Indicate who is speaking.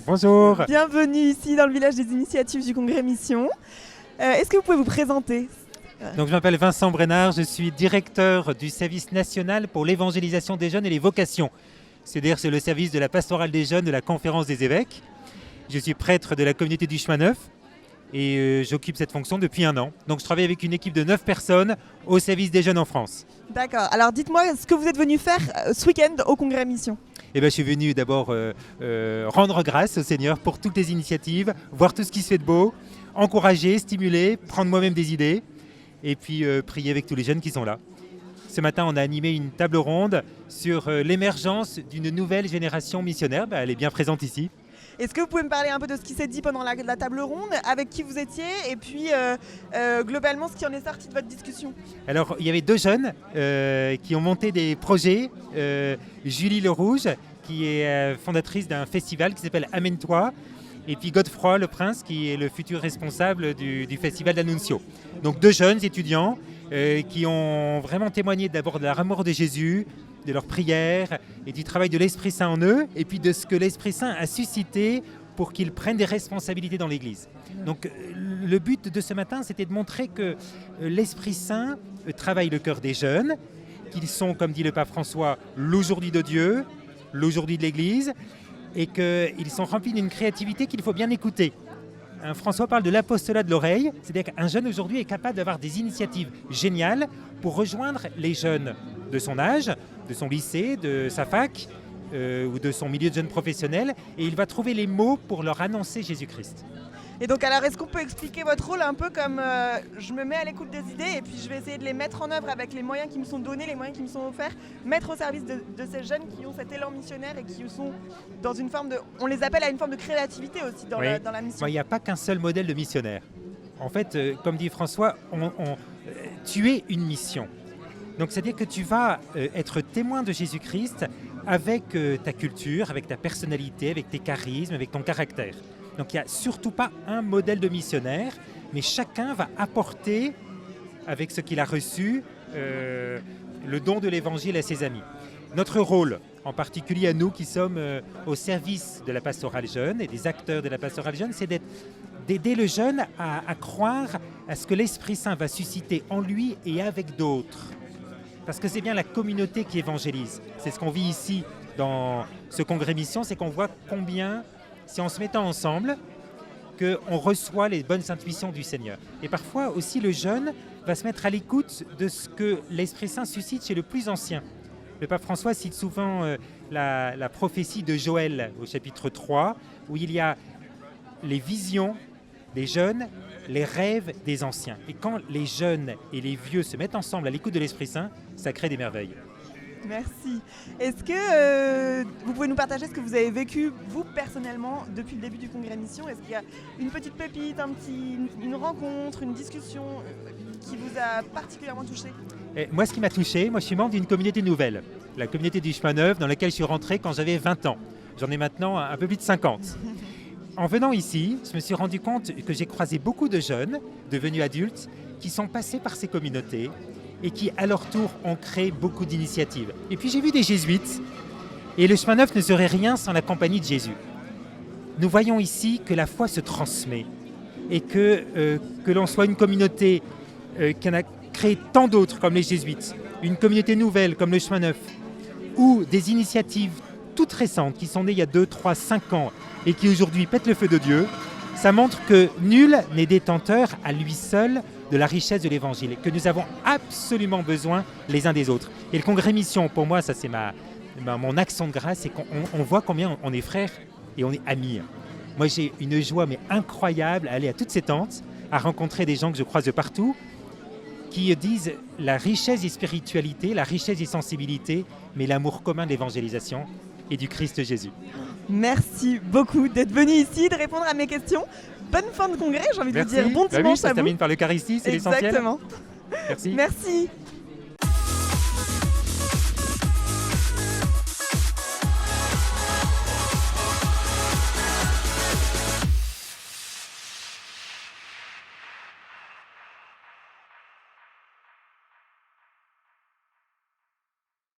Speaker 1: Bonjour.
Speaker 2: Bienvenue ici dans le village des initiatives du Congrès Mission. Est-ce que vous pouvez vous présenter ?
Speaker 1: Donc, je m'appelle Vincent Brenard, je suis directeur du service national pour l'évangélisation des jeunes et les vocations. C'est-à-dire c'est le service de la pastorale des jeunes de la conférence des évêques. Je suis prêtre de la communauté du Chemin Neuf et j'occupe cette fonction depuis 1 an. Donc je travaille avec une équipe de 9 personnes au service des jeunes en France.
Speaker 2: D'accord, alors dites-moi ce que vous êtes venu faire ce week-end au Congrès Mission.
Speaker 1: Je suis venu d'abord rendre grâce au Seigneur pour toutes les initiatives, voir tout ce qui se fait de beau, encourager, stimuler, prendre moi-même des idées et puis prier avec tous les jeunes qui sont là. Ce matin, on a animé une table ronde sur l'émergence d'une nouvelle génération missionnaire. Elle est bien présente ici.
Speaker 2: Est-ce que vous pouvez me parler un peu de ce qui s'est dit pendant la table ronde, avec qui vous étiez et puis globalement ce qui en est sorti de votre discussion ?
Speaker 1: Alors, il y avait 2 jeunes qui ont monté des projets. Julie Le Rouge, qui est fondatrice d'un festival qui s'appelle Amène-toi, et puis Godefroy Le Prince, qui est le futur responsable du festival d'Annunzio. Donc 2 jeunes étudiants qui ont vraiment témoigné d'abord de leur amour de Jésus, de leur prière et du travail de l'Esprit Saint en eux, et puis de ce que l'Esprit Saint a suscité pour qu'ils prennent des responsabilités dans l'Église. Donc le but de ce matin, c'était de montrer que l'Esprit Saint travaille le cœur des jeunes, qu'ils sont, comme dit le pape François, l'aujourd'hui de Dieu, l'aujourd'hui de l'Église, et qu'ils sont remplis d'une créativité qu'il faut bien écouter. François parle de l'apostolat de l'oreille, c'est-à-dire qu'un jeune aujourd'hui est capable d'avoir des initiatives géniales pour rejoindre les jeunes de son âge, de son lycée, de sa fac ou de son milieu de jeunes professionnels, et il va trouver les mots pour leur annoncer Jésus-Christ.
Speaker 2: Et donc alors est-ce qu'on peut expliquer votre rôle un peu comme je me mets à l'écoute des idées et puis je vais essayer de les mettre en œuvre avec les moyens qui me sont donnés, les moyens qui me sont offerts, mettre au service de ces jeunes qui ont cet élan missionnaire et qui sont dans une forme de... On les appelle à une forme de créativité aussi dans la mission.
Speaker 1: Il n'y a pas qu'un seul modèle de missionnaire. En fait, comme dit François, tu es une mission. Donc c'est-à-dire que tu vas être témoin de Jésus-Christ avec ta culture, avec ta personnalité, avec tes charismes, avec ton caractère. Donc il n'y a surtout pas un modèle de missionnaire, mais chacun va apporter, avec ce qu'il a reçu, le don de l'Évangile à ses amis. Notre rôle, en particulier à nous qui sommes au service de la pastorale jeune et des acteurs de la pastorale jeune, c'est d'aider le jeune à croire à ce que l'Esprit Saint va susciter en lui et avec d'autres. Parce que c'est bien la communauté qui évangélise. C'est ce qu'on vit ici dans ce congrès mission, c'est qu'on voit combien, si en se mettant ensemble, qu'on reçoit les bonnes intuitions du Seigneur. Et parfois aussi le jeune va se mettre à l'écoute de ce que l'Esprit Saint suscite chez le plus ancien. Le pape François cite souvent la prophétie de Joël au chapitre 3, où il y a les visions des jeunes, les rêves des anciens. Et quand les jeunes et les vieux se mettent ensemble à l'écoute de l'Esprit Saint, ça crée des merveilles.
Speaker 2: Merci. Est-ce que vous pouvez nous partager ce que vous avez vécu, vous, personnellement, depuis le début du Congrès Mission ? Est-ce qu'il y a une petite pépite, une rencontre, une discussion qui vous a particulièrement touché ?
Speaker 1: Moi, ce qui m'a touché, je suis membre d'une communauté nouvelle, la communauté du Chemin Neuf, dans laquelle je suis rentré quand j'avais 20 ans. J'en ai maintenant un peu plus de 50. En venant ici, je me suis rendu compte que j'ai croisé beaucoup de jeunes, devenus adultes, qui sont passés par ces communautés et qui, à leur tour, ont créé beaucoup d'initiatives. Et puis j'ai vu des jésuites, et le Chemin Neuf ne serait rien sans la compagnie de Jésus. Nous voyons ici que la foi se transmet, et que l'on soit une communauté qui en a créé tant d'autres, comme les jésuites, une communauté nouvelle, comme le Chemin Neuf, ou des initiatives toutes récentes, qui sont nées il y a 2, 3, 5 ans, et qui aujourd'hui pètent le feu de Dieu, ça montre que nul n'est détenteur à lui seul de la richesse de l'Évangile, que nous avons absolument besoin les uns des autres. Et le Congrès Mission, pour moi, ça c'est mon action de grâce, c'est qu'on voit combien on est frères et on est amis. Moi j'ai une joie incroyable à aller à toutes ces tentes, à rencontrer des gens que je croise de partout, qui disent la richesse des spiritualités, la richesse des sensibilités, mais l'amour commun de l'évangélisation et du Christ Jésus.
Speaker 2: Merci beaucoup d'être venu ici, de répondre à mes questions. Bonne fin de congrès, j'ai envie de vous dire bon dimanche à vous.
Speaker 1: Ça termine par l'Eucharistie, c'est l'essentiel.
Speaker 2: Exactement.
Speaker 1: Merci.
Speaker 2: Merci.